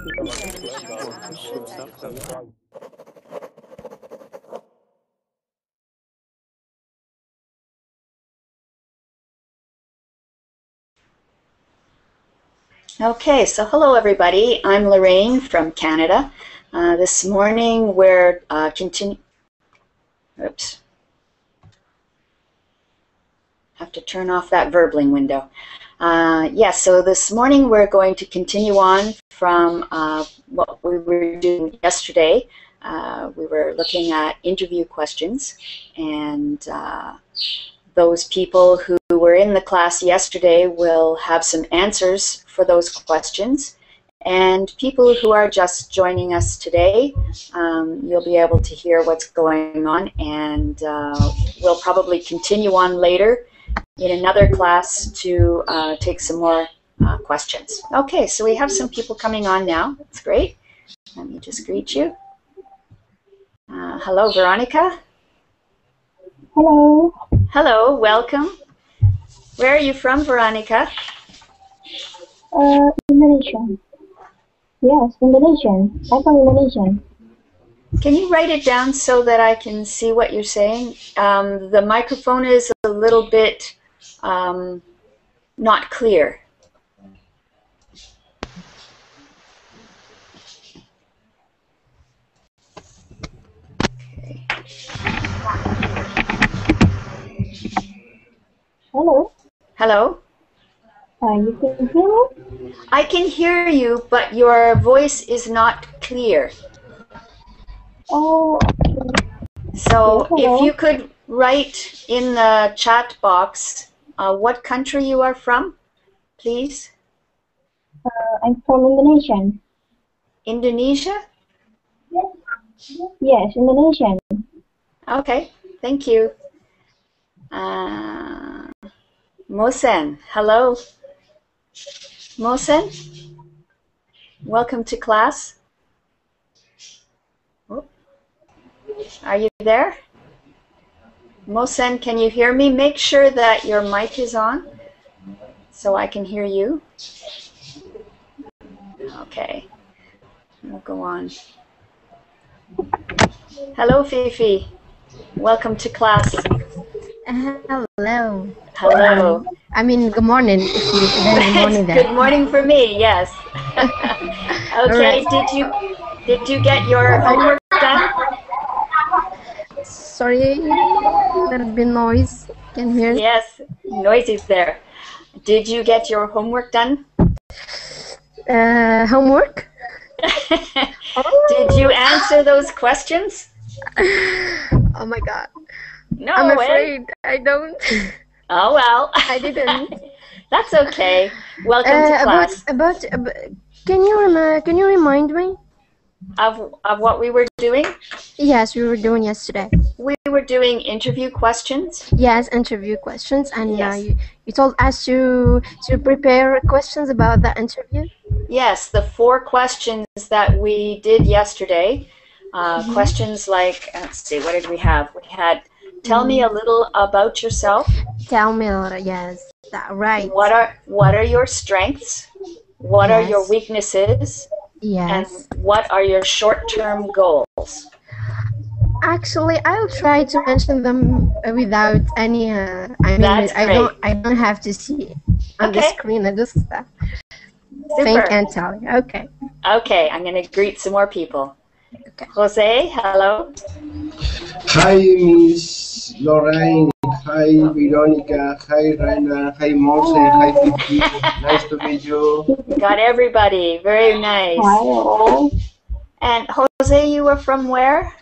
Okay, so hello everybody. I'm Lorraine from Canada. This morning we're Oops. Have to turn off that verbling window. Yes, so this morning we're going to continue on from what we were doing yesterday. We were looking at interview questions, and those people who were in the class yesterday will have some answers for those questions. And people who are just joining us today, you'll be able to hear what's going on, and we'll probably continue on later in another class to take some more questions. Okay, so we have some people coming on now. That's great. Let me just greet you. Hello, Veronica. Hello. Hello, welcome. Where are you from, Veronica? Indonesian. Yes, Indonesian. I'm from Indonesia. Can you write it down so that I can see what you're saying? The microphone is a little bit not clear. Okay. Hello. Hello? You can hear me? I can hear you, but your voice is not clear. Oh. So Yes, if you could write in the chat box what country you are from, please. I'm from Indonesia. Indonesia? Yes, Indonesian. Okay, thank you. Mosen, hello. Mosen, welcome to class. Oh. Are you there? Mosen, can you hear me? Make sure that your mic is on so I can hear you. Okay, we'll go on. Hello, Fifi. Welcome to class. Hello. Hello. I mean, good morning. Good morning there. Good morning for me, yes. Okay, right. did you get your homework done? Sorry, there's been noise. Can hear? Yes, noisy's there. Did you get your homework done? Homework? Did you answer those questions? Oh my god. No, I'm afraid I don't. Oh well. I didn't. That's okay. Welcome to class. Can you remind me of what we were doing? Yes, we were doing yesterday. We were doing interview questions. Yes, interview questions, and yes. You told us to prepare questions about the interview. Yes, the 4 questions that we did yesterday. Questions like, let's see, what did we have? We had, tell me a little about yourself. Tell me a little, yes, right. What are your strengths? What are your weaknesses? Yes. And what are your short-term goals? Actually, I'll try to mention them without any. I don't have to see on the screen. I just think and tell you. Okay. Okay, I'm going to greet some more people. Okay. Jose, hello. Hi, Miss Lorraine. Hi, Veronica. Hi, Raina. Hi, Mosen. Hi, Fifi. Nice to meet you. Got everybody. Very nice. Hi. And Jose, you are from where?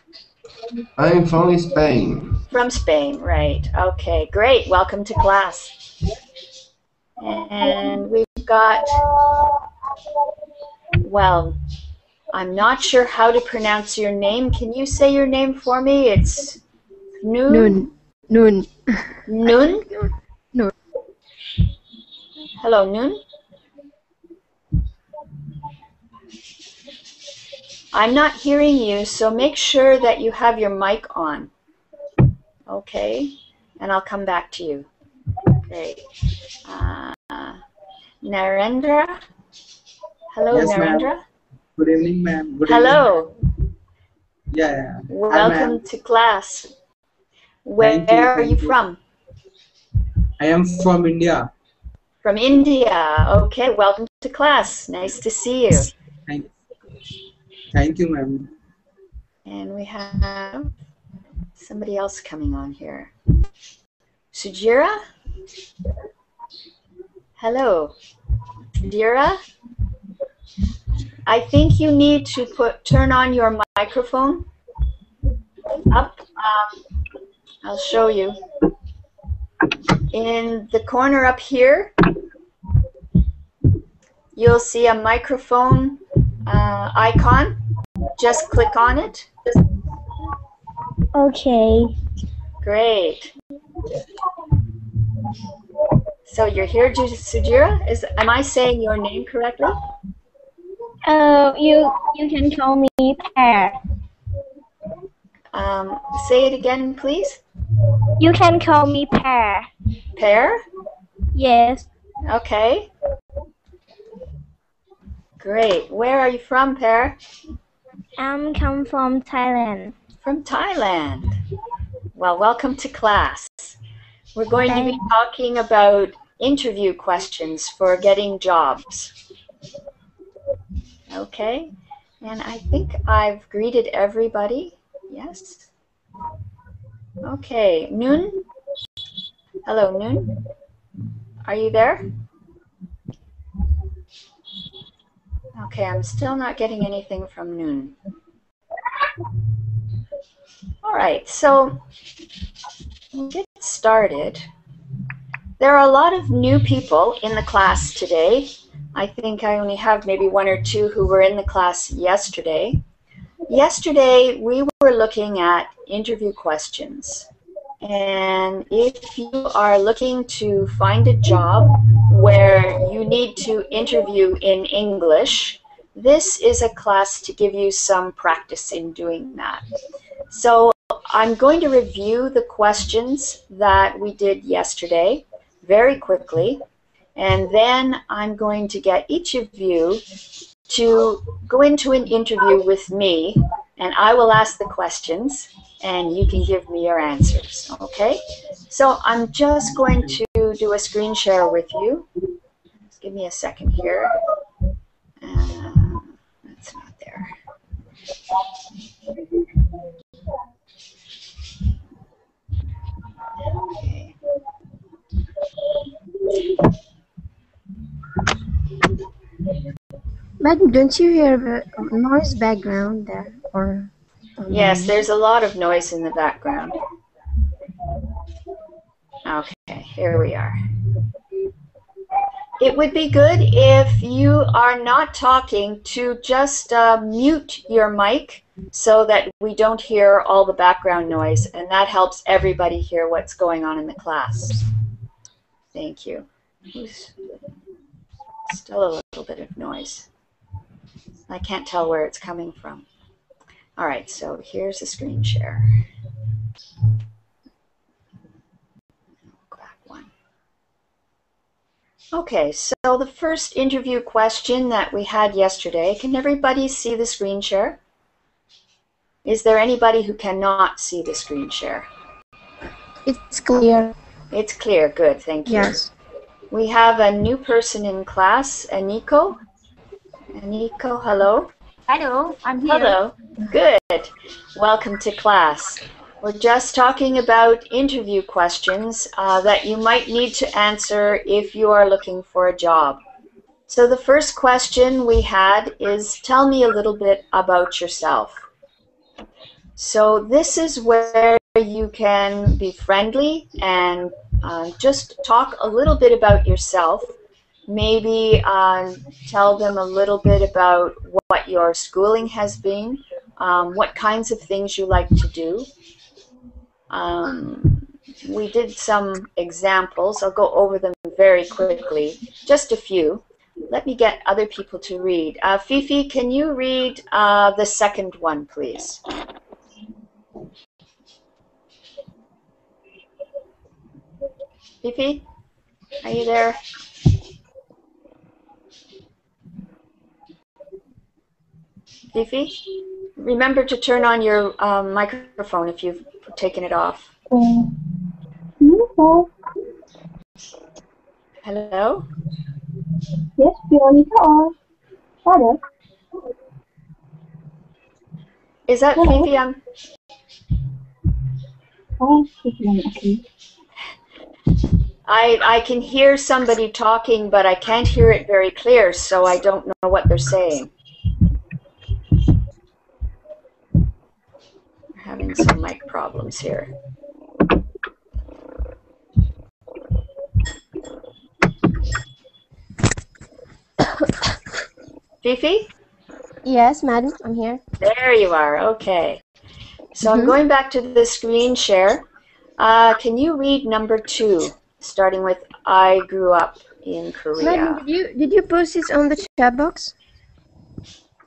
I'm from Spain. From Spain, right. Okay, great. Welcome to class. And we've got, well, I'm not sure how to pronounce your name. Can you say your name for me? It's Noon. Noon. Noon? Noon. Hello, Noon. I'm not hearing you, so make sure that you have your mic on. Okay, and I'll come back to you. Great. Narendra? Hello, yes, Narendra. Good evening, ma'am. Good evening. Hello. Yeah. Welcome to class. Thank you. Where are you Thank you. from? I am from India. From India. Okay, welcome to class. Nice to see you. Thank you, ma'am. And we have somebody else coming on here. Sujira? Hello. Sujira? I think you need to turn on your microphone. Up. I'll show you. In the corner up here, you'll see a microphone icon. Just click on it. Okay. Great. So you're here, Sujira? Am I saying your name correctly? You can call me Pear. Say it again, please. You can call me Pear. Pear? Yes. Okay. Great. Where are you from, Pear? I'm come from Thailand. From Thailand. Well, welcome to class. We're going to be talking about interview questions for getting jobs. Okay. And I think I've greeted everybody. Yes. Okay. Noon? Hello, Noon. Are you there? Okay, I'm still not getting anything from Noon. All right, so we'll get started. There are a lot of new people in the class today. I think I only have maybe one or two who were in the class yesterday. Yesterday, we were looking at interview questions. And if you are looking to find a job where you need to interview in English, this is a class to give you some practice in doing that. So I'm going to review the questions that we did yesterday very quickly, and then I'm going to get each of you to go into an interview with me, and I will ask the questions and you can give me your answers, okay? So I'm just going to do a screen share with you. Just give me a second here. That's not there. Okay. But don't you hear a noise background there? Or Yes, there's a lot of noise in the background. Okay, here we are. It would be good if you are not talking to just mute your mic so that we don't hear all the background noise, and that helps everybody hear what's going on in the class. Thank you. Still a little bit of noise. I can't tell where it's coming from. All right, so here's a screen share. Back one. Okay, so the first interview question that we had yesterday, can everybody see the screen share? Is there anybody who cannot see the screen share? it's clear. It's clear, good, thank you. Yes. We have a new person in class, Aniko. Aniko, hello. Hello, I'm here. Hello, good. Welcome to class. We're just talking about interview questions that you might need to answer if you are looking for a job. So the first question we had is, tell me a little bit about yourself. So this is where you can be friendly and just talk a little bit about yourself. Maybe tell them a little bit about what your schooling has been, what kinds of things you like to do. We did some examples. I'll go over them very quickly, just a few. Let me get other people to read. Fifi, can you read the second one, please? Fifi, are you there? Fifi? Remember to turn on your microphone if you've taken it off. Hello? Yes, Veronica or Father? Is that Hello? Fifi? Okay. I can hear somebody talking, but I can't hear it very clear, so I don't know what they're saying. We're having some mic problems here. Fifi? Yes, madam, I'm here. There you are. Okay. So I'm going back to the screen share. Can you read number 2, starting with I grew up in Korea? Madam, did you post it on the chat box?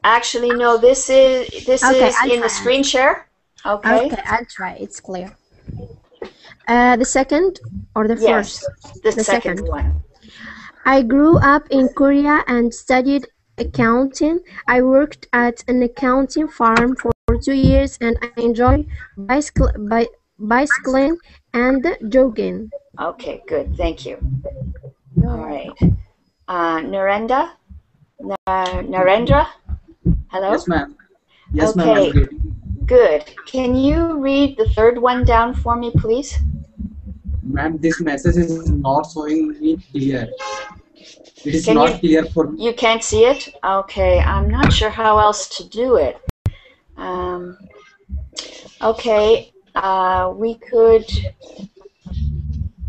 Actually, no. This is in the screen share. Okay. Okay, I'll try. It's clear. The second or the first? Yes, the second one. I grew up in Korea and studied accounting. I worked at an accounting firm for 2 years and I enjoy bicycling and jogging. Okay, good. Thank you. All right. Narendra? Hello? Yes, ma'am. Yes, ma'am. Okay, good. Can you read the third one down for me, please? Ma'am, this message is not showing me clear. It is not clear for me. You can't see it? Okay, I'm not sure how else to do it. Okay, we could...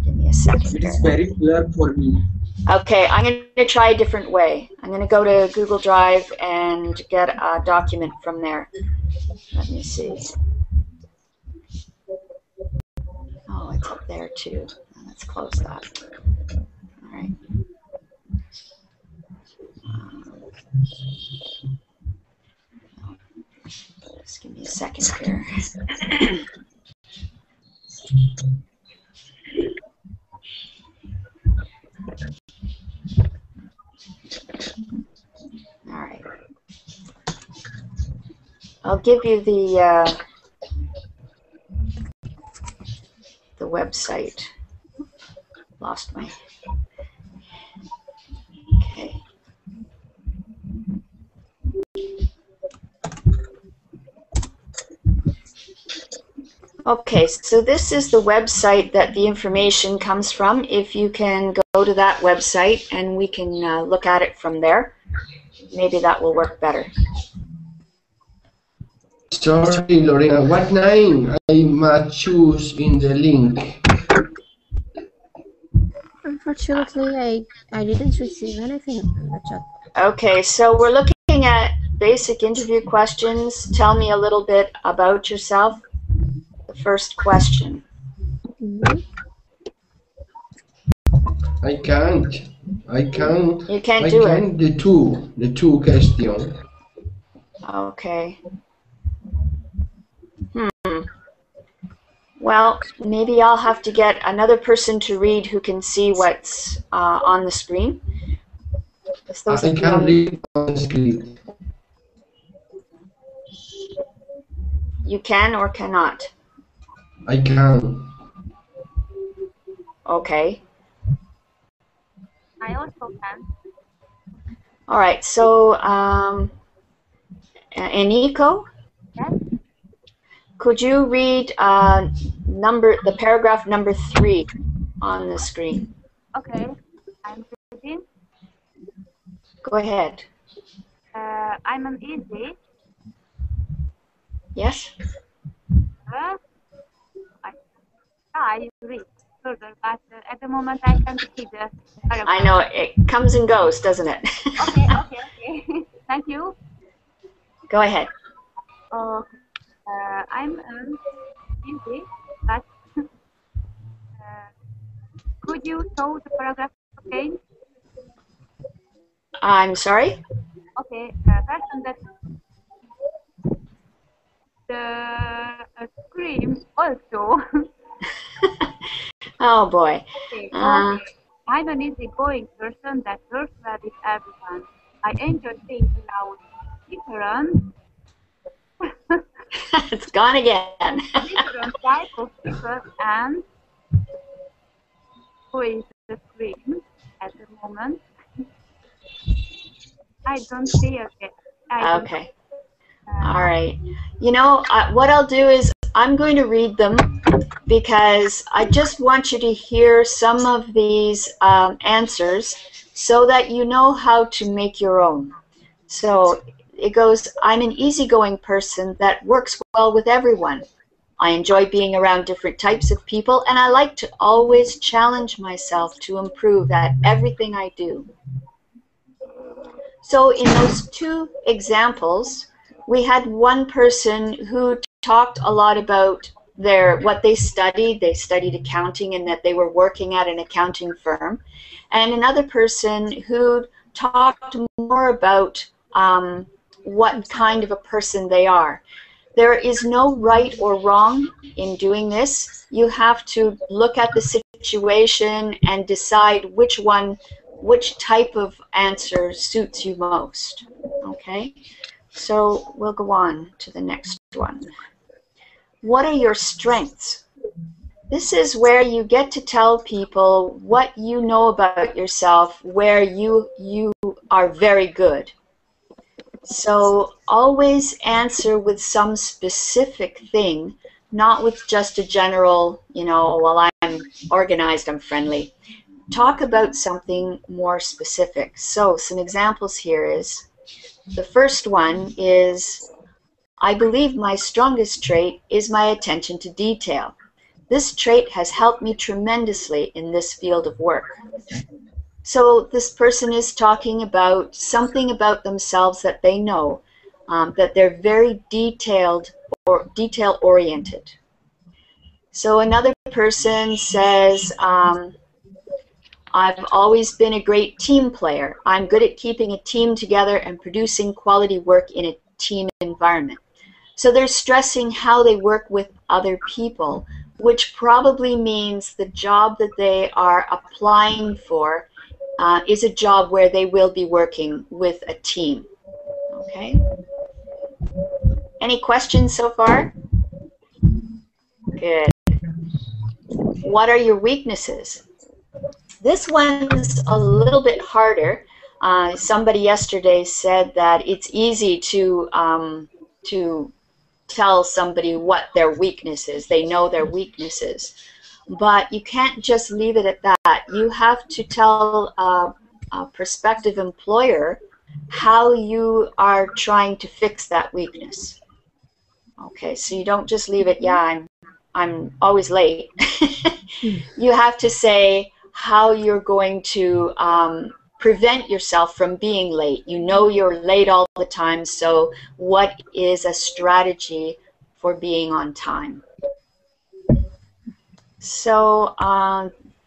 Give me a second It is here. very clear for me. Okay, I'm going to try a different way. I'm going to go to Google Drive and get a document from there. Let me see. Oh, it's up there too. Let's close that. All right. Just give me a second here. All right. I'll give you the website. Lost my... Okay. Okay, so this is the website that the information comes from. If you can go to that website and we can look at it from there, maybe that will work better. Sorry, Lorraine. What name I must choose in the link? Unfortunately, I didn't receive anything in the chat. Okay, so we're looking at basic interview questions. Tell me a little bit about yourself. The first question. I can't. You can't do it. The two question. Okay. Well, maybe I'll have to get another person to read who can see what's on the screen. I can read on the screen. You can or cannot? I can. Okay. I also can. All right. So, Eniko? Yes? Could you read the paragraph number 3 on the screen? Okay. I'm reading. Go ahead. I'm an easy. Yes? I read further, but at the moment I can't see the paragraph. I know, it comes and goes, doesn't it? Okay. Thank you. Go ahead. I'm easy, but could you show the paragraph again? I'm sorry? Okay, person that the scream also. Oh boy. Okay, I'm an easygoing person that works well with everyone. I enjoy being around different It's gone again. Different type of people, and who is the screen at the moment? I don't see it. Okay. All right. You know, what I'll do is I'm going to read them because I just want you to hear some of these answers so that you know how to make your own. So it goes, I'm an easygoing person that works well with everyone. I enjoy being around different types of people, and I like to always challenge myself to improve at everything I do. So in those two examples, we had one person who talked a lot about what they studied. They studied accounting and that they were working at an accounting firm. And another person who talked more about what kind of a person they are. There is no right or wrong in doing this. You have to look at the situation and decide which type of answer suits you most. Okay? So we'll go on to the next one. What are your strengths? This is where you get to tell people what you know about yourself, where you are very good. So always answer with some specific thing, not with just a general, you know, well, I'm organized, I'm friendly. Talk about something more specific. So some examples here is, the first one is, I believe my strongest trait is my attention to detail. This trait has helped me tremendously in this field of work. So this person is talking about something about themselves that they know, that they're very detailed or detail-oriented. So another person says, I've always been a great team player. I'm good at keeping a team together and producing quality work in a team environment. So they're stressing how they work with other people, which probably means the job that they are applying for is a job where they will be working with a team. Okay? Any questions so far? Good. What are your weaknesses? This one's a little bit harder. Somebody yesterday said that it's easy to tell somebody what their weakness is. They know their weaknesses. But you can't just leave it at that. You have to tell a prospective employer how you are trying to fix that weakness. Okay, so you don't just leave it, yeah, I'm always late. You have to say how you're going to prevent yourself from being late. You know you're late all the time, so what is a strategy for being on time? So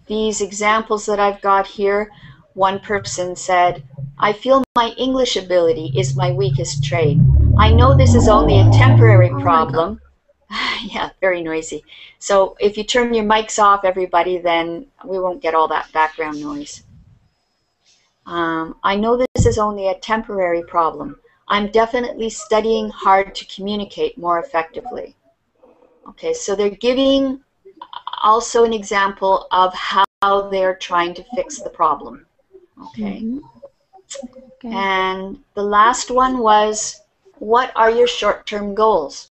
these examples that I've got here, one person said, I feel my English ability is my weakest trait. I know this is only a temporary problem. Yeah, very noisy. So if you turn your mics off, everybody, then we won't get all that background noise. I know this is only a temporary problem. I'm definitely studying hard to communicate more effectively. Okay, so they're giving also an example of how they're trying to fix the problem. Okay. Okay. And the last one was, what are your short-term goals?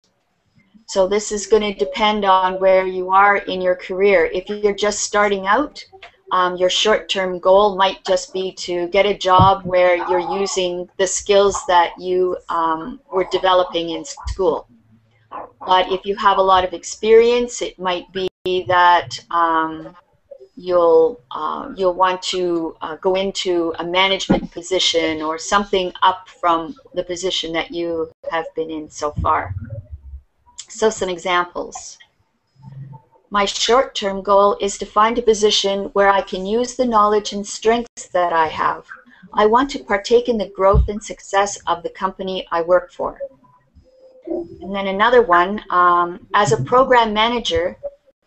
So this is going to depend on where you are in your career. If you're just starting out, your short-term goal might just be to get a job where you're using the skills that you were developing in school. But if you have a lot of experience, it might be that you'll want to go into a management position or something up from the position that you have been in so far. So some examples. My short-term goal is to find a position where I can use the knowledge and strengths that I have. I want to partake in the growth and success of the company I work for. And then another one, as a program manager,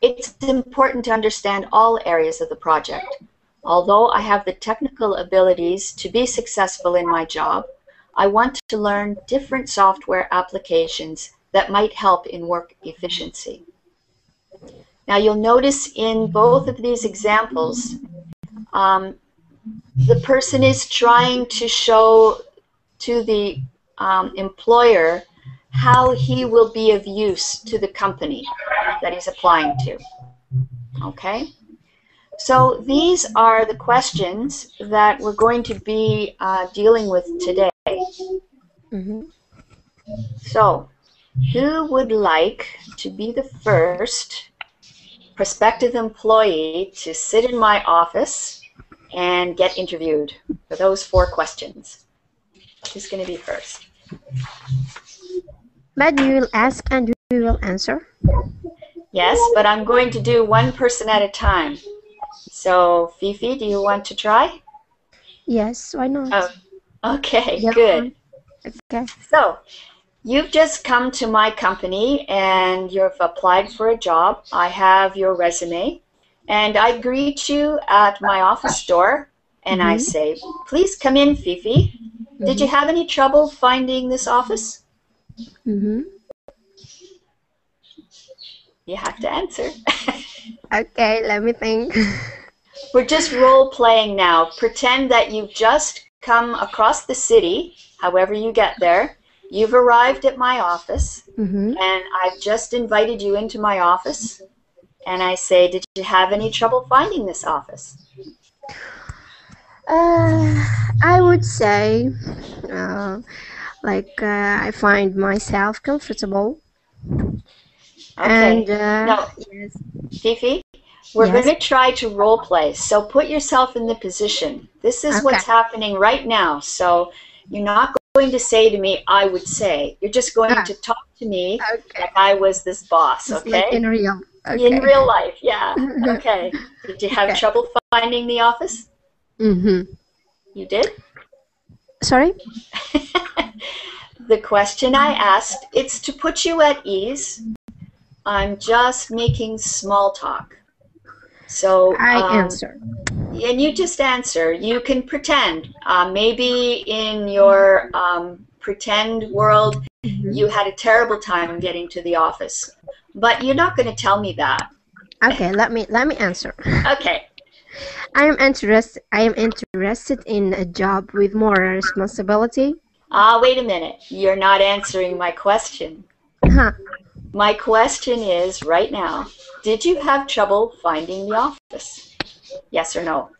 it's important to understand all areas of the project. Although I have the technical abilities to be successful in my job, I want to learn different software applications that might help in work efficiency. Now you'll notice in both of these examples, the person is trying to show to the employer how he will be of use to the company that he's applying to. Okay? So these are the questions that we're going to be dealing with today. Mm-hmm. So, who would like to be the first prospective employee to sit in my office and get interviewed for those 4 questions? Who's going to be first? But you will ask and we will answer. Yes, but I'm going to do one person at a time. So, Fifi, do you want to try? Yes, why not? Oh, okay, Yeah. good. Okay. So, you've just come to my company and you've applied for a job. I have your resume and I greet you at my office door and I say, please come in, Fifi. Did you have any trouble finding this office? You have to answer. Okay, let me think. We're just role playing now. Pretend that you've just come across the city, however you get there. You've arrived at my office, and I've just invited you into my office. And I say, did you have any trouble finding this office? I would say, I find myself comfortable. Okay. And No, yes, Fifi, we're yes. going to try to role play. So put yourself in the position. This is what's happening right now. So you're not going to say to me, I would say. You're just going to talk to me like I was this boss, Just okay? like in real. Okay. In real life, yeah. Okay. Did you have trouble finding the office? You did? Sorry? The question I asked, it's to put you at ease. I'm just making small talk. So I answer. And you just answer. You can pretend. Maybe in your pretend world, you had a terrible time getting to the office, but you're not going to tell me that. Okay, let me answer. Okay. I am interested in a job with more responsibility. Wait a minute. You're not answering my question. My question is right now, did you have trouble finding the office? Yes or no?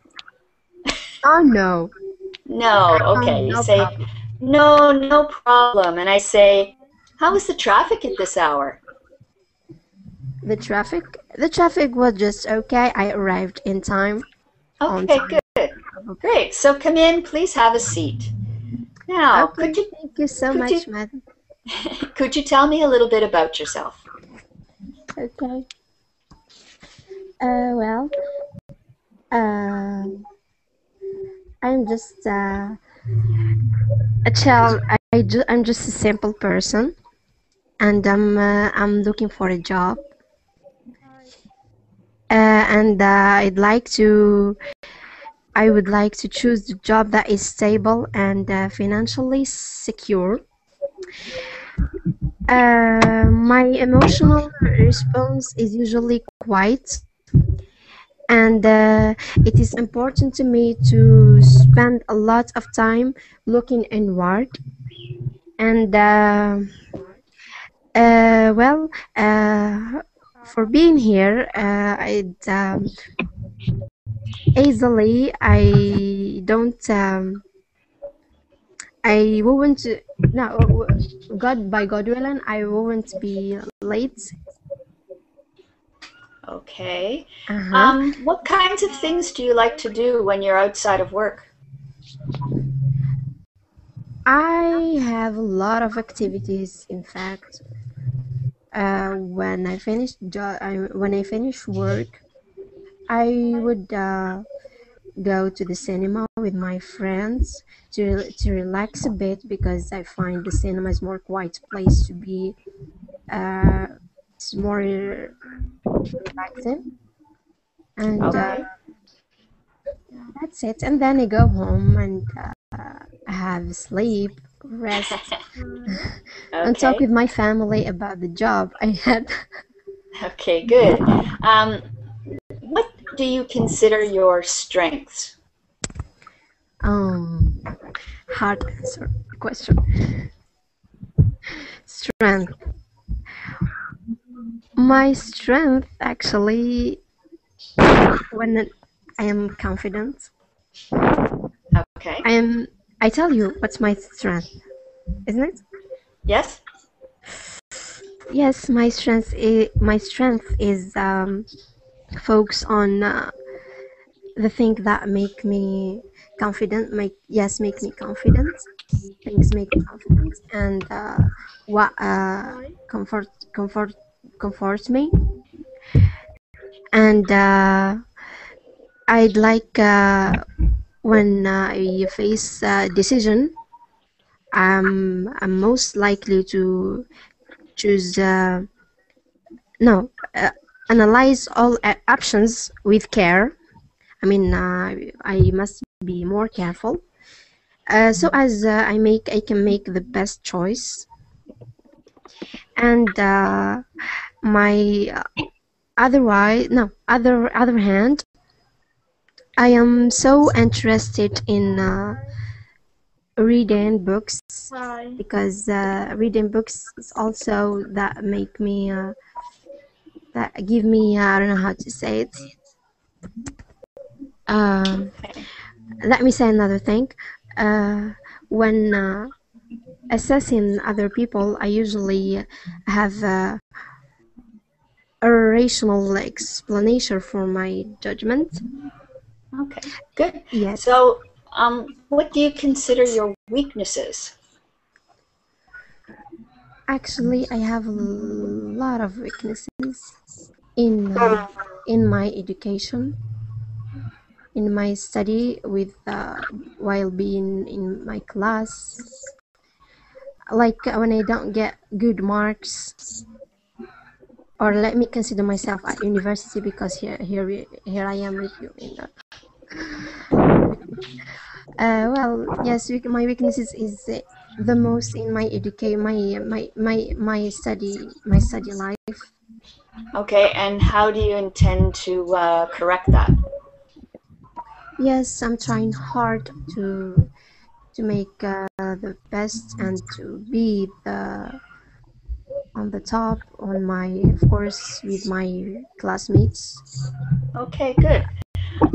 Oh, no. No. Okay. You No say, problem. no problem. And I say, how was the traffic at this hour? The traffic was just okay. I arrived in time. Okay, good. Great. So come in, please have a seat. Now, thank you so much, madam. Could you tell me a little bit about yourself? Okay. I'm just a child. I'm just a simple person, and I'm looking for a job. And I would like to choose the job that is stable and financially secure. My emotional response is usually quiet, and it is important to me to spend a lot of time looking inward. And for being here, easily I don't I won't no God by God willing I won't be late. Okay. What kinds of things do you like to do when you're outside of work? I have a lot of activities. In fact, when I finish work, I would go to the cinema with my friends to relax a bit, because I find the cinema is more quiet place to be. It's more relaxing, and that's it. And then I go home and have sleep, rest. and talk Okay. with my family about the job I had. Okay, good. What do you consider your strengths? Hard answer question. Strength. My strength actually when I am confident. Okay. I tell you what's my strength, isn't it? Yes? Yes, my strength is focus on the thing that make me confident. Make me confident. Things make me confident, and what comforts me, and I'd like when I face a decision, I'm most likely to choose no analyze all options with care. I mean, I must be more careful, so as I can make the best choice. And my otherwise no other hand, I am so interested in reading books, because reading books is also that make me that give me I don't know how to say it. Um, Let me say another thing. When assessing other people, I usually have a rational explanation for my judgment. Okay, good. Yes. So, what do you consider your weaknesses? Actually, I have a lot of weaknesses in my education, in my study with while being in my class. Like when I don't get good marks, or let me consider myself at university, because here I am with you in the well, yes, my weaknesses is the most in my educate my study life. Okay, and how do you intend to correct that? Yes, I'm trying hard to make the best and to be on the top on my, of course, with my classmates. Okay, good.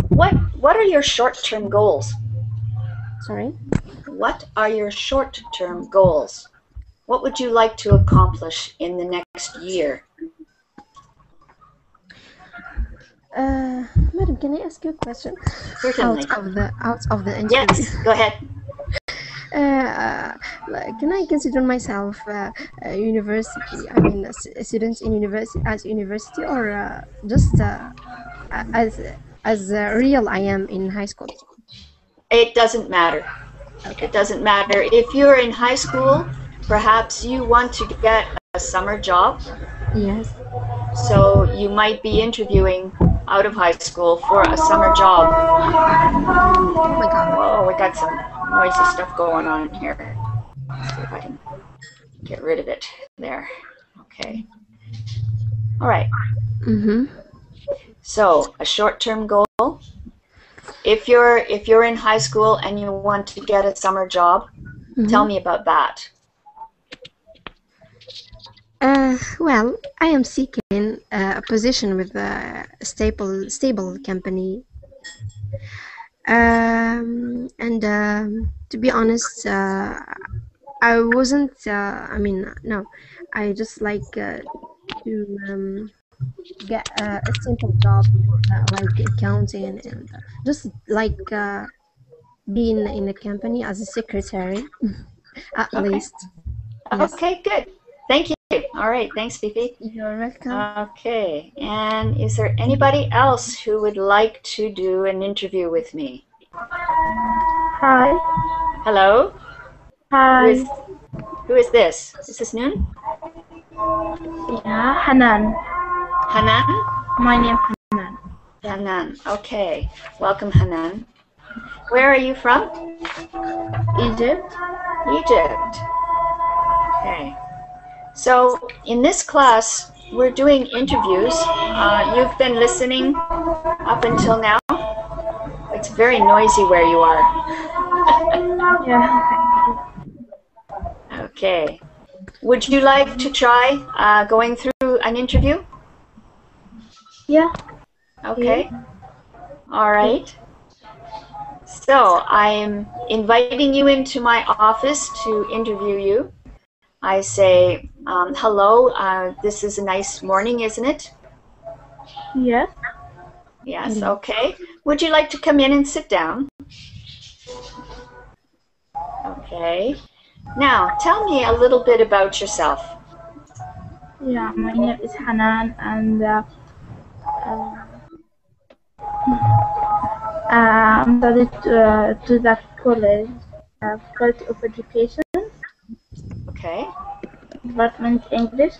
What are your short-term goals? Sorry. What are your short-term goals? What would you like to accomplish in the next year? Madam, can I ask you a question? Certainly. Out of the interview. Yes, go ahead. Can I consider myself a university? I mean, a student in university, or just as real I am in high school? It doesn't matter. Okay. It doesn't matter. If you're in high school, perhaps you want to get a summer job. Yes. So you might be interviewing out of high school for a summer job. Oh my God. Whoa, we got some noisy stuff going on here. Let's see if I can get rid of it. There. Okay. All right. So a short-term goal. If you're in high school and you want to get a summer job, tell me about that. Well, I am seeking a position with a stable company. And to be honest, I wasn't. I mean, no, I just like to get a simple job, like accounting, and just like being in a company as a secretary, at least. Yes. Okay, good. Thank you. All right, thanks, Fifi. You're welcome. Okay, and is there anybody else who would like to do an interview with me? Hi. Hello? Hi. Who is this? Is this Noon? Yeah, Hanan. Hanan? My name is Hanan. Hanan. Okay. Welcome, Hanan. Where are you from? Egypt. Egypt. Okay. So in this class, we're doing interviews. You've been listening up until now. It's very noisy where you are. Yeah. Okay. Would you like to try going through an interview? Yeah. Okay. All right. So I'm inviting you into my office to interview you. I say, hello, this is a nice morning, isn't it? Yes. Yes, okay. Would you like to come in and sit down? Okay. Now, tell me a little bit about yourself. Yeah. My name is Hanan, and I'm studied to the college, Faculty of Education, Okay. Department English.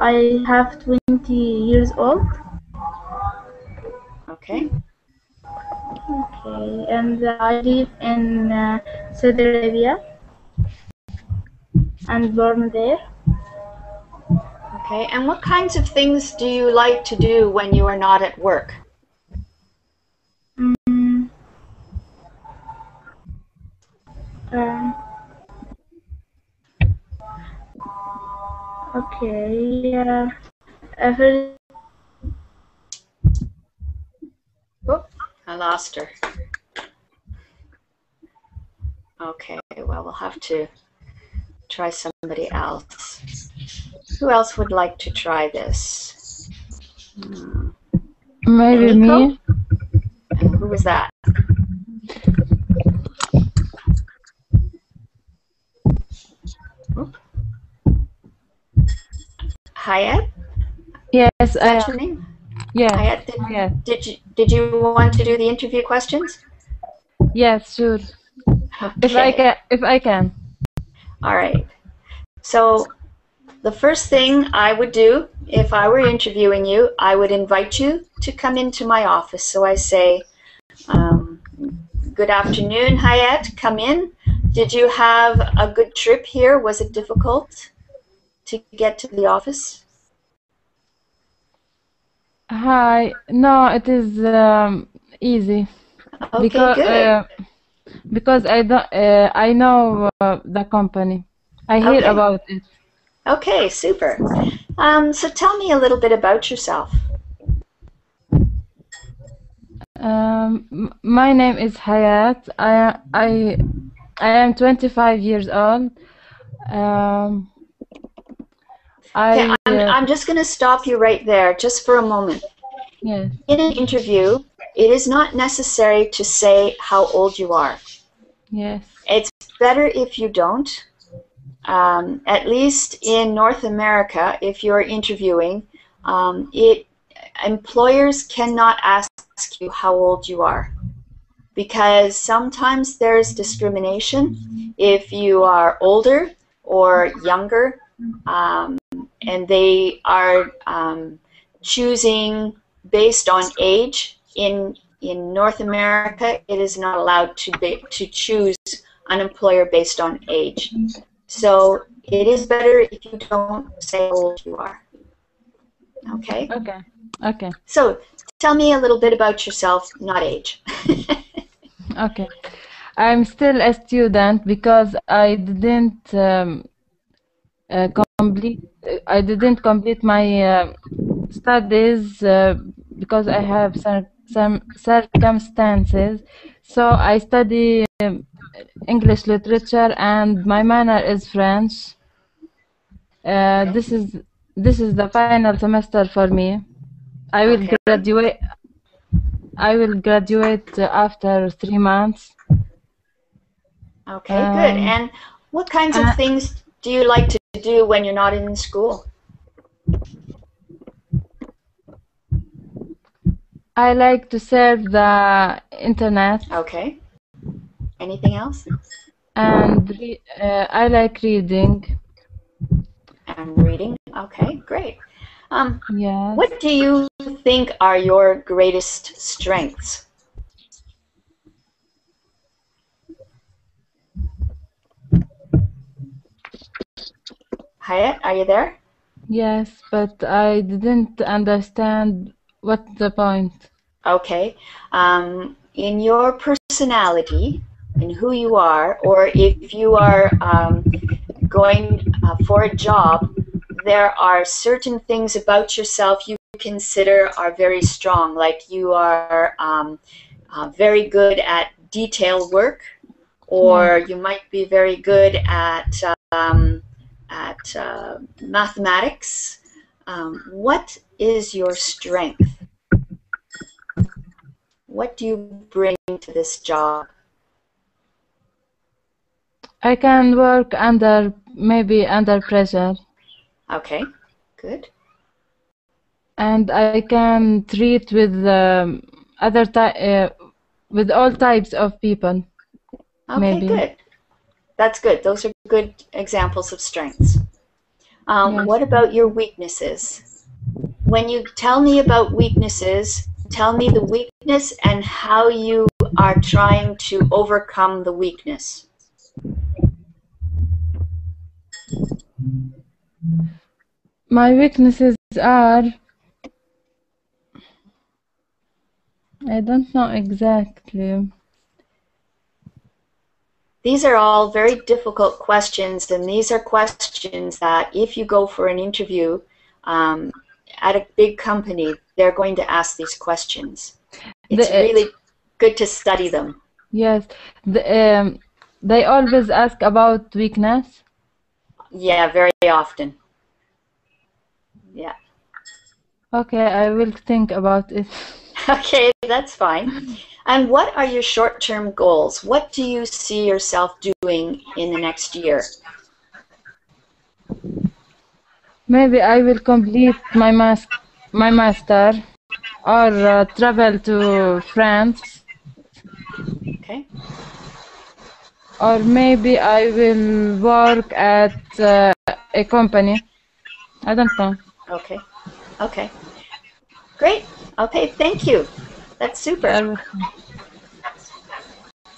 I have 20 years old. Okay. Okay, and I live in Saudi Arabia and born there. Okay, and what kinds of things do you like to do when you are not at work? Okay, Oop, I lost her. Okay, well, we'll have to try somebody else. Who else would like to try this? Maybe Nico? me. And who was that? Oop. Hayat? Yes, Is that your name? Yes. Hayat, Yes. did you want to do the interview questions? Yes, sure. Okay. If I can. All right. So the first thing I would do if I were interviewing you, I would invite you to come into my office. So I say, good afternoon, Hayat, come in. Did you have a good trip here? Was it difficult to get to the office? Hi. No, it is easy. Okay, good. Because I don't. I know the company. I hear Okay. about it. Okay, super. So tell me a little bit about yourself. My name is Hayat. I am 25 years old. Okay, I'm just going to stop you right there just for a moment. Yes. In an interview, it is not necessary to say how old you are. Yes. It's better if you don't. At least in North America, if you're interviewing, employers cannot ask you how old you are, because sometimes there's discrimination if you are older or younger, and they are choosing based on age. In North America, it is not allowed to choose an employer based on age. So it is better if you don't say how old you are. Okay? Okay. Okay. So tell me a little bit about yourself, not age. Okay. I'm still a student because I didn't complete my studies because I have some circumstances. So I study English literature and my minor is French. This is the final semester for me. I will graduate. I will graduate after 3 months. Okay, good. And what kinds of things do you like to do when you're not in school? I like to surf the internet. Okay. Anything else? And I like reading. And reading. Okay, great. Yes. What do you think are your greatest strengths? Hayat, are you there? Yes, but I didn't understand what's the point. Okay. In your personality, in who you are, or if you are going for a job, there are certain things about yourself you consider are very strong, like you are very good at detail work, or you might be very good at mathematics. What is your strength? What do you bring to this job? I can work maybe under pressure. Okay, good. And I can treat with with all types of people. Okay, maybe. Good. That's good. Those are good examples of strengths. Yes. What about your weaknesses? When you tell me about weaknesses, tell me the weakness and how you are trying to overcome the weakness. My weaknesses are, I don't know exactly. These are all very difficult questions, and these are questions that if you go for an interview at a big company, they're going to ask these questions. It's really good to study them. Yes. They always ask about weakness. Yeah, very often. Yeah. Okay, I will think about it. Okay, that's fine. And what are your short-term goals? What do you see yourself doing in the next year? Maybe I will complete my master or travel to France. Okay. Or maybe I will work at a company. I don't know. Okay. Okay. Great. Okay, thank you. That's super.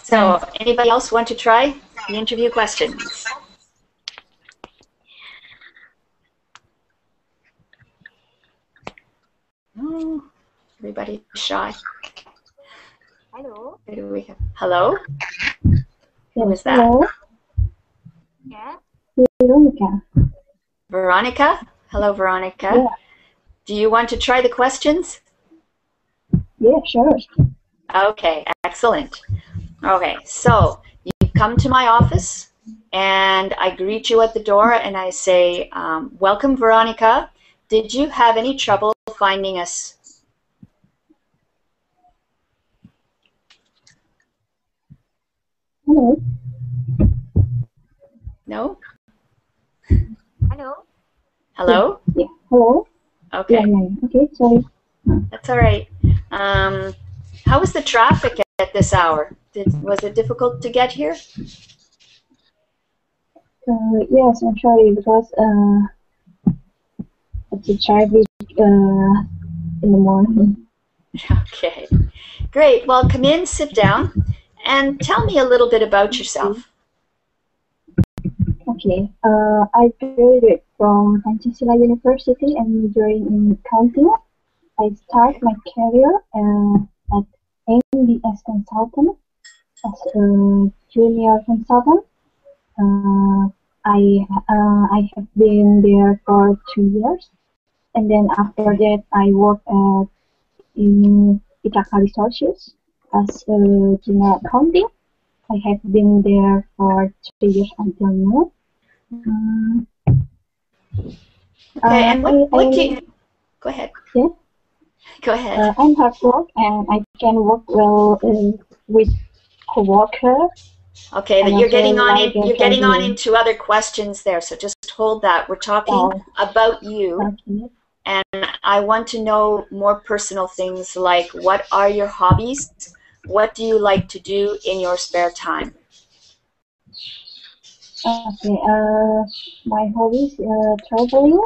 So, anybody else want to try the interview questions? Oh, everybody's shy. Hello. Who do we have? Hello? Who is that? Hello. Yeah. Veronica. Veronica? Hello, Veronica. Yeah. Do you want to try the questions? Yeah, sure. Okay, excellent. Okay, so you come to my office and I greet you at the door and I say, welcome, Veronica. Did you have any trouble finding us? Hello. No? Hello. Hello? Yeah. Hello. Okay. Yeah. Okay, sorry. That's all right. How was the traffic at this hour? Was it difficult to get here? Yes, I'm sorry because it's a traffic in the morning. Okay. Great. Well, come in, sit down, and tell me a little bit about yourself. Okay. I graduated from Pancasila University and majoring in accounting. I start my career at MBS Consultant as a junior consultant. I have been there for 2 years, and then after that I worked in Ithaca Resources as a general accounting. I have been there for 3 years until now. Okay, and what do you... Go ahead. Yeah. Go ahead. I'm hard work and I can work well with co-worker. Okay, but you're getting on into other questions there, so just hold that. We're talking about you, and I want to know more personal things like what are your hobbies? What do you like to do in your spare time? Okay, my hobbies traveling.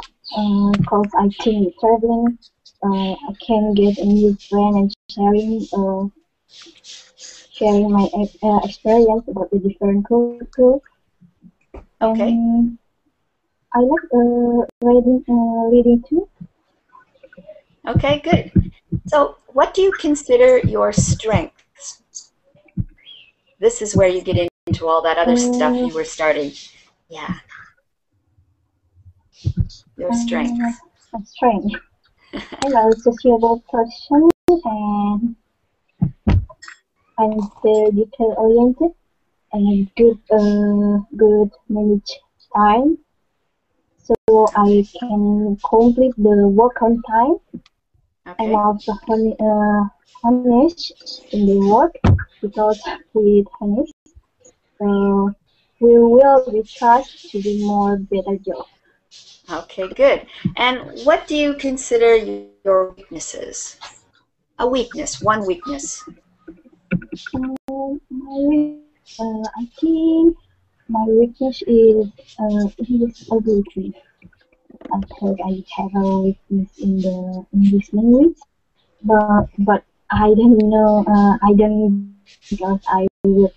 Because I think traveling, I can get a new friend and sharing my experience about the different cultures. Okay. And I like reading too. Okay, good. So what do you consider your strengths? This is where you get into all that other stuff you were starting. Yeah. Your strengths. Strength. I'm a sociable person and I'm very detail oriented and good manage time. So I can complete the work on time. Okay. I'm also honest in the work because with honest, we will be trust to do more better job. Okay, good. And what do you consider your weaknesses? A weakness, one weakness. I think my weakness is English ability. I thought I have a weakness in the English language, but I don't know. I don't because I will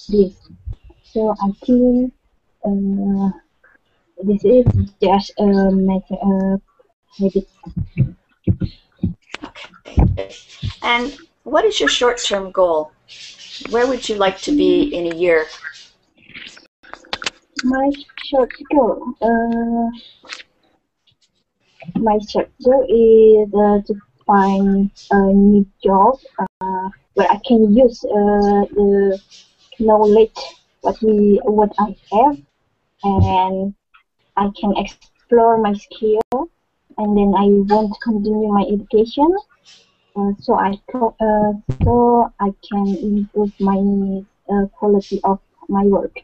this. So I think uh, this is just a matter of habit. Okay. And what is your short-term goal? Where would you like to be in a year? My short goal, is to find a new job where I can use the knowledge what I have, and I can explore my skill, and then I want to continue my education, so I can improve my quality of my work.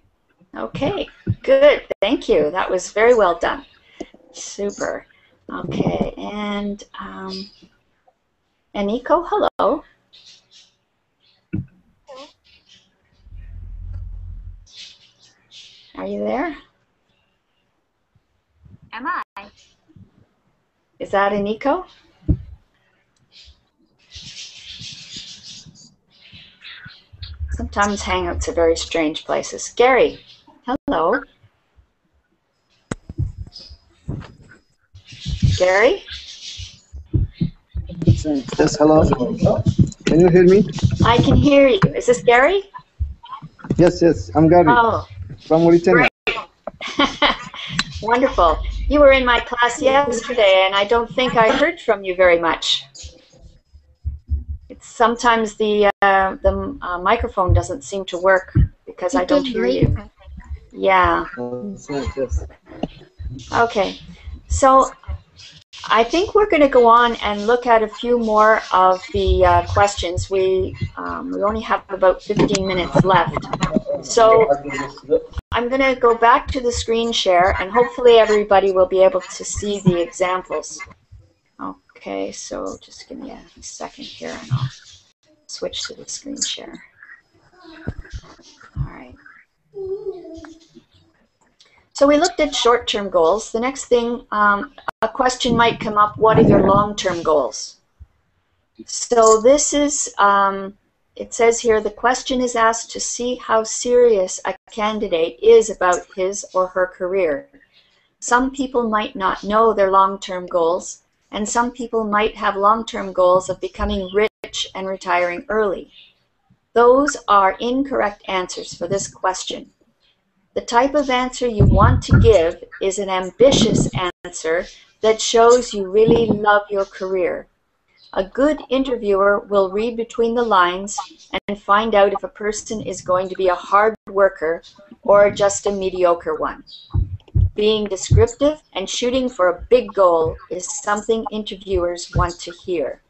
Okay, good. Thank you. That was very well done. Super. Okay, and Nico, hello. Are you there? Am I? Is that Nico? Sometimes Hangouts are very strange places. Gary, hello. Gary? Yes, hello. Can you hear me? I can hear you. Is this Gary? Yes, I'm Gary. Oh, from Mauritania. Great. Wonderful. You were in my class yesterday, and I don't think I heard from you very much. It's sometimes the microphone doesn't seem to work because I don't hear you. Yeah. Yes. Okay. So I think we're going to go on and look at a few more of the questions. We only have about 15 minutes left. So I'm going to go back to the screen share, and hopefully everybody will be able to see the examples. Okay, so just give me a second here, and I'll switch to the screen share. All right. So we looked at short-term goals. The next thing, a question might come up, what are your long-term goals? So this is, it says here, the question is asked to see how serious a candidate is about his or her career. Some people might not know their long-term goals, and some people might have long-term goals of becoming rich and retiring early. Those are incorrect answers for this question. The type of answer you want to give is an ambitious answer that shows you really love your career. A good interviewer will read between the lines and find out if a person is going to be a hard worker or just a mediocre one. Being descriptive and shooting for a big goal is something interviewers want to hear.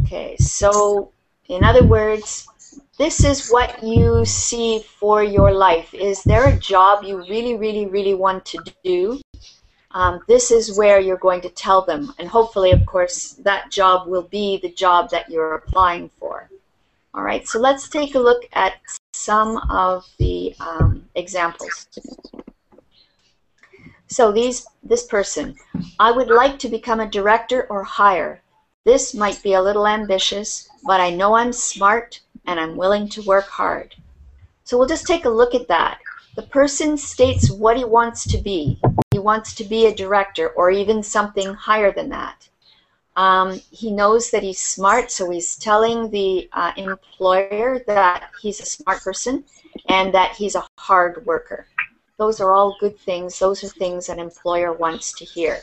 Okay, so in other words, this is what you see for your life. Is there a job you really want to do? This is where you're going to tell them. And hopefully, of course, that job will be the job that you're applying for. All right, so let's take a look at some of the examples. So this person, I would like to become a director or higher. This might be a little ambitious, but I know I'm smart and I'm willing to work hard. So we'll just take a look at that. the person states what he wants to be. He wants to be a director or even something higher than that. He knows that he's smart, so he's telling the employer that he's a smart person and that he's a hard worker. Those are all good things. Those are things an employer wants to hear.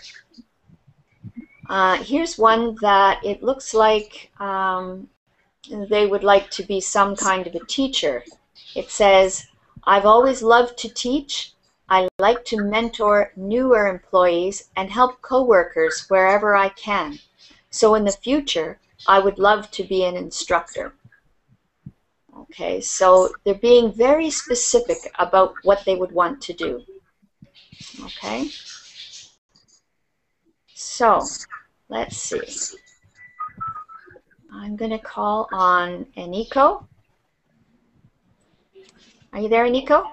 Here's one that it looks like they would like to be some kind of a teacher. It says, I've always loved to teach. I like to mentor newer employees and help coworkers wherever I can. So in the future, I would love to be an instructor. Okay, so they're being very specific about what they would want to do. Okay, so let's see. I'm going to call on Eniko. Are you there, Eniko?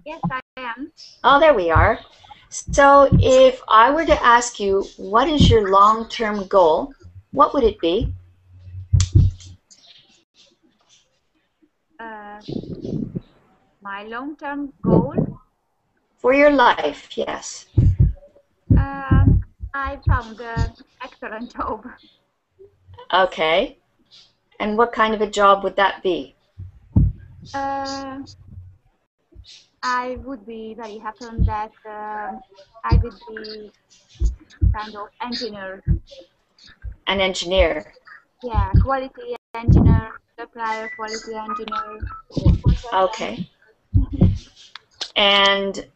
Yes, I am. Oh, there we are. So if I were to ask you, what is your long-term goal, what would it be? My long-term goal? For your life, yes. I found an excellent job. Okay. And what kind of a job would that be? I would be very happy that I would be kind of engineer. An engineer. Yeah, quality engineer, supplier quality engineer. Okay. And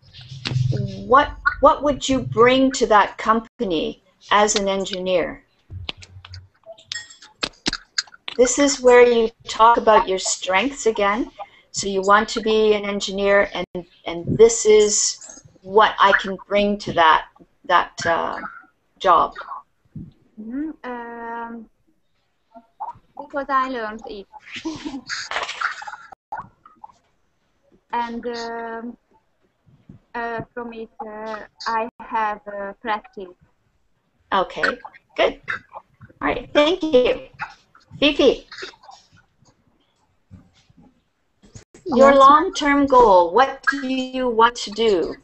what would you bring to that company as an engineer? This is where you talk about your strengths again. So you want to be an engineer, and this is what I can bring to that job. Because I learned it. And from it, I have practice. Okay, good. All right, thank you. Fifi, your long-term goal, what do you want to do?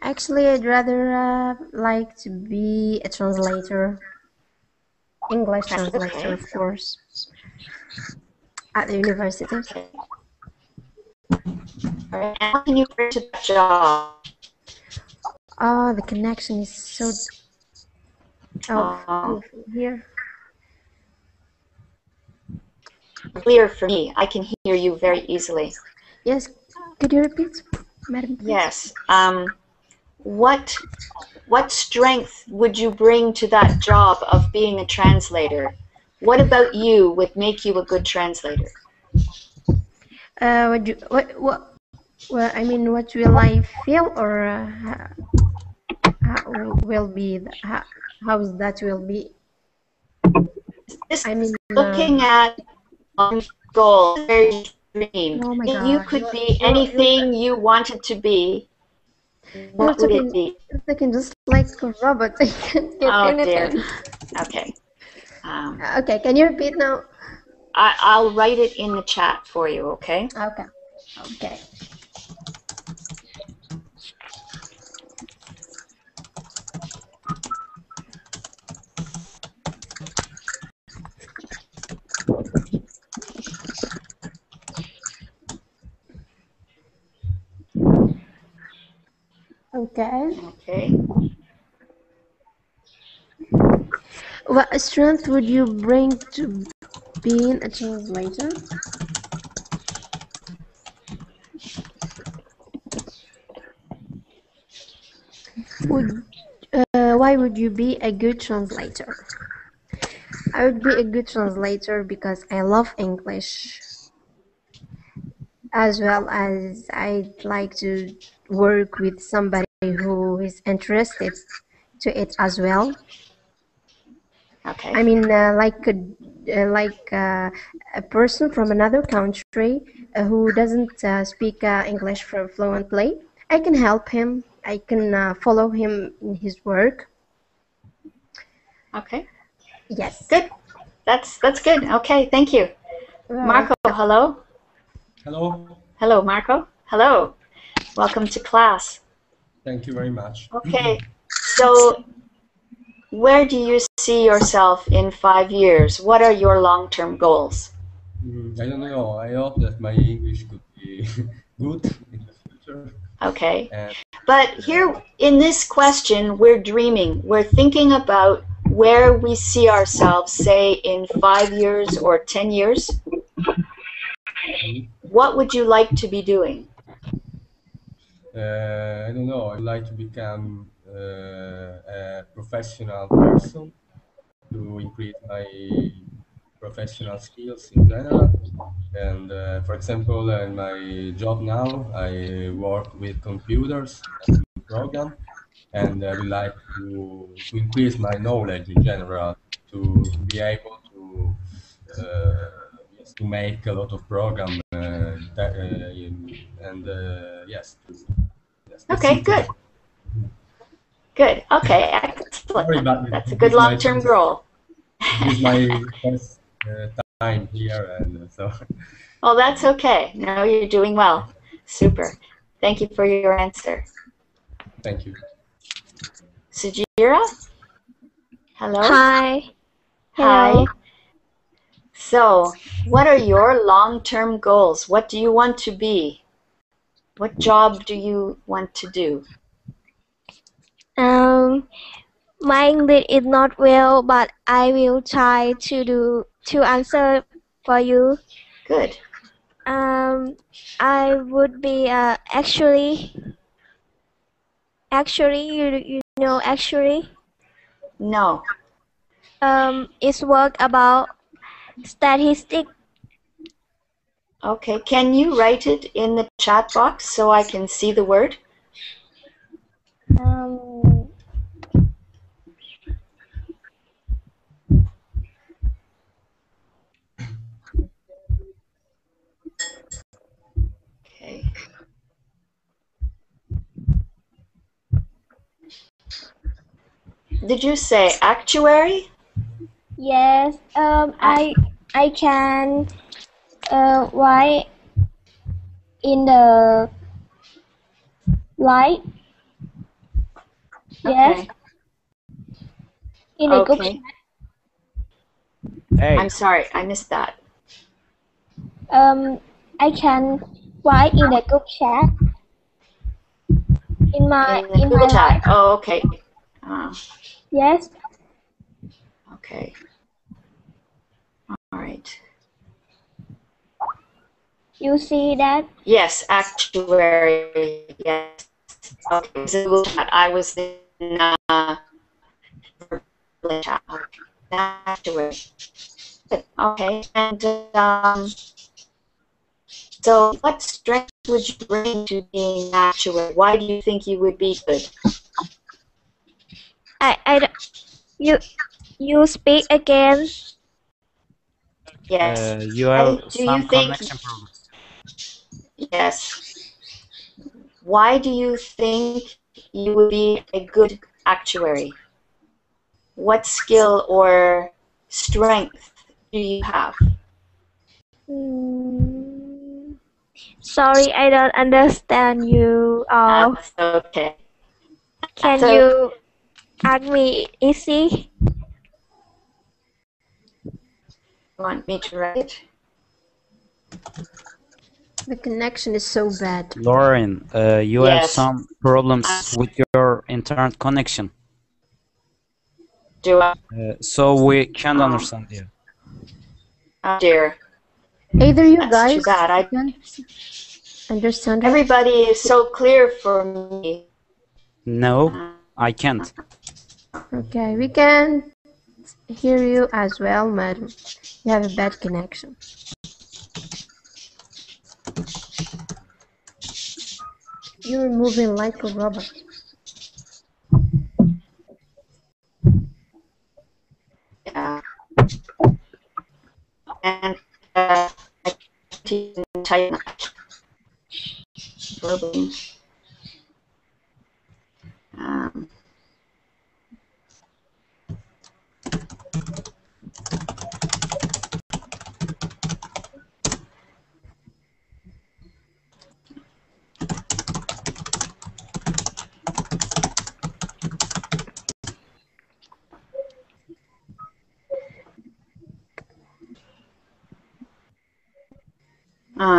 Actually, I'd rather like to be a translator. English translator, of course, at the university. Okay. All right. And how can you bring to that job? Oh, the connection is so... here. Clear for me. I can hear you very easily. Yes. Could you repeat, madam, please? Yes. What strength would you bring to that job of being a translator? What about you would make you a good translator? Well, I mean, what will I feel, or how will be how that will be? I mean, looking at goal, very dream. Oh my God. You could be anything you wanted to be. What would it be? I can just like a robot. I can't get anything. Dear. Okay. Okay, can you repeat now? I'll write it in the chat for you, okay? Okay. Okay. Okay. Okay. What strength would you bring to being a translator? Why would you be a good translator? I would be a good translator because I love English, as well as I'd like to work with somebody who is interested to it as well. Okay. I mean, like a person from another country who doesn't speak English fluently. I can help him. I can follow him in his work. Okay. Yes. Good. That's good. Okay. Thank you. Right. Marco, hello. Hello. Hello, Marco. Hello. Welcome to class. Thank you very much. Okay, so where do you see yourself in 5 years? What are your long-term goals? I don't know. I hope that my English could be good in the future. Okay. And, But here in this question, we're dreaming. We're thinking about where we see ourselves, say, in 5 years or 10 years. What would you like to be doing? I don't know. I'd like to become a professional person to increase my professional skills in general. And for example, in my job now, I work with computers and program, and I would like to increase my knowledge in general to be able to yes, to make a lot of program and yes, yes, that's Okay, it. good. Good. Okay, Sorry, excellent. but That's a good long-term goal. this is my first time here, and so. Well, that's okay. No, you're doing well. Super. Thank you for your answer. Thank you. Sujira? Hello? Hi. Hi. Hello. So, what are your long-term goals? What do you want to be? What job do you want to do? My English is not well, but I will try to answer for you. Good. I would be actually you know actually. No. It's work about statistics. Okay, can you write it in the chat box so I can see the word? Okay. Did you say actuary? Yes. I can write in the light. Yes. Okay. In the group Okay. Hey. I'm sorry, I missed that. I can write in the group chat. In my Google chat. life. Oh, okay. Yes. Okay. All right. You see that? Yes, actuary. Yes. Okay. Google chat. I was in chat. Actuary. Good. Okay. And so, what strength would you bring to being an actuary? Why do you think you would be good? You speak again. Yes. You have Do you some think? connection problems. Yes. Why do you think you would be a good actuary? What skill or strength do you have? Sorry, I don't understand you. That's okay. Can you ask me easy? Want me to write? The connection is so bad. Lorraine, you have Yes. some problems with your internet connection. Do I? So we can't understand you. Oh dear. Either you That's guys too bad. I can understand her? Everybody is so clear for me. No, I can't. Okay, we can hear you as well, madam. You have a bad connection. You're moving like a robot. Yeah. And I can type verbally.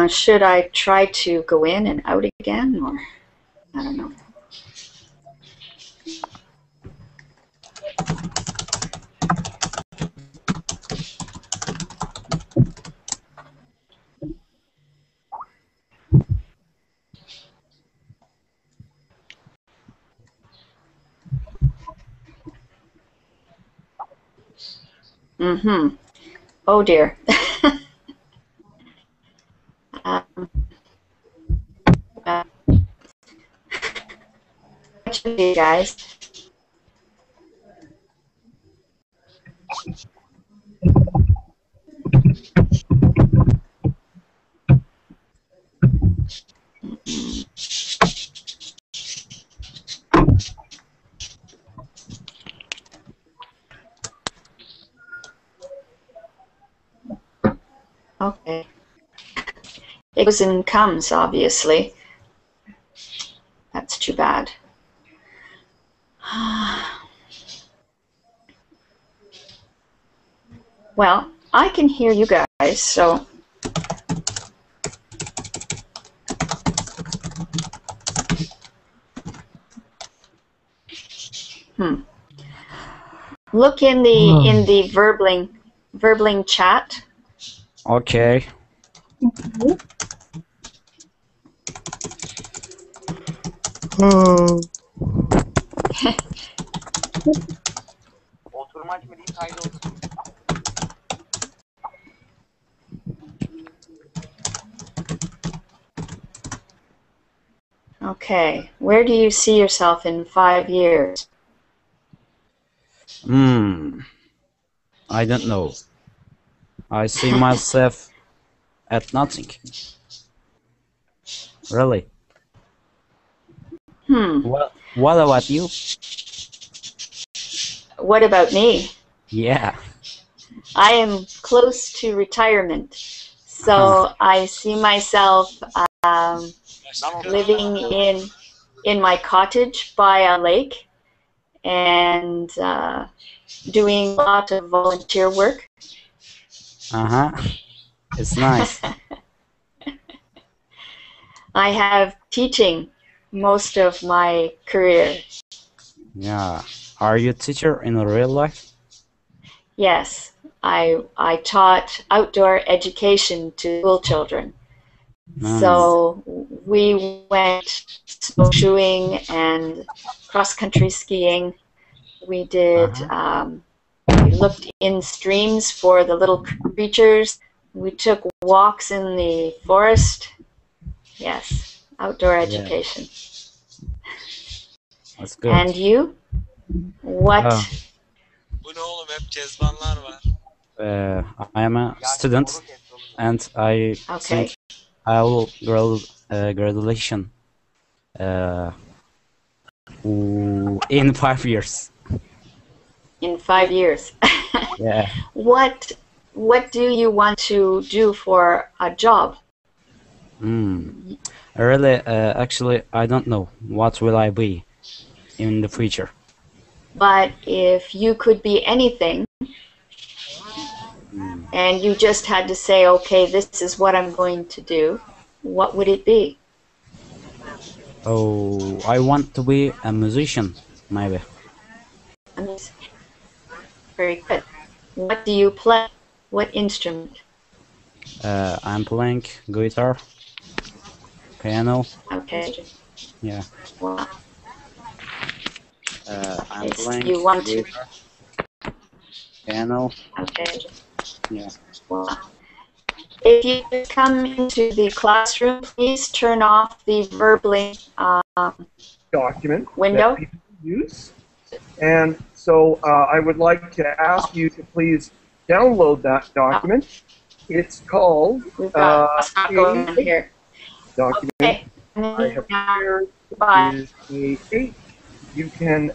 Should I try to go in and out again, or I don't know. Mm-hmm. Oh dear. What should you guys? Okay. It goes and comes, obviously. That's too bad. Well, I can hear you guys, so. Look in the verbling chat. Okay. Oturmaç mı diyeyim kaydolsun. Okay, where do you see yourself in 5 years? I don't know. I see myself at nothing. Really? What about you? What about me? Yeah. I am close to retirement, so I see myself living in my cottage by a lake and doing a lot of volunteer work. It's nice. I have teaching most of my career. Yeah. Are you a teacher in real life? Yes, I taught outdoor education to school children. So we went snowshoeing and cross-country skiing. We did, we looked in streams for the little creatures. We took walks in the forest. Yes, outdoor education. That's good. And you? What? Bu ne oğlum, hep cezbanlar var. I am a student, and I think I will graduation in 5 years. In 5 years. Yeah. What do you want to do for a job? Really, actually, I don't know. What will I be in the future? But if you could be anything, and you just had to say, okay, this is what I'm going to do, what would it be? Oh, I want to be a musician, maybe. Very good. What do you play? What instrument? I'm playing guitar, piano. Okay. Yeah. Wow. I'm playing you want guitar, piano. Okay. Yeah. Wow. If you could come into the classroom, please turn off the verbally document window. That people use. And so I would like to ask you to please download that document. It's called here. Document Okay. I have prepared is a 8. You can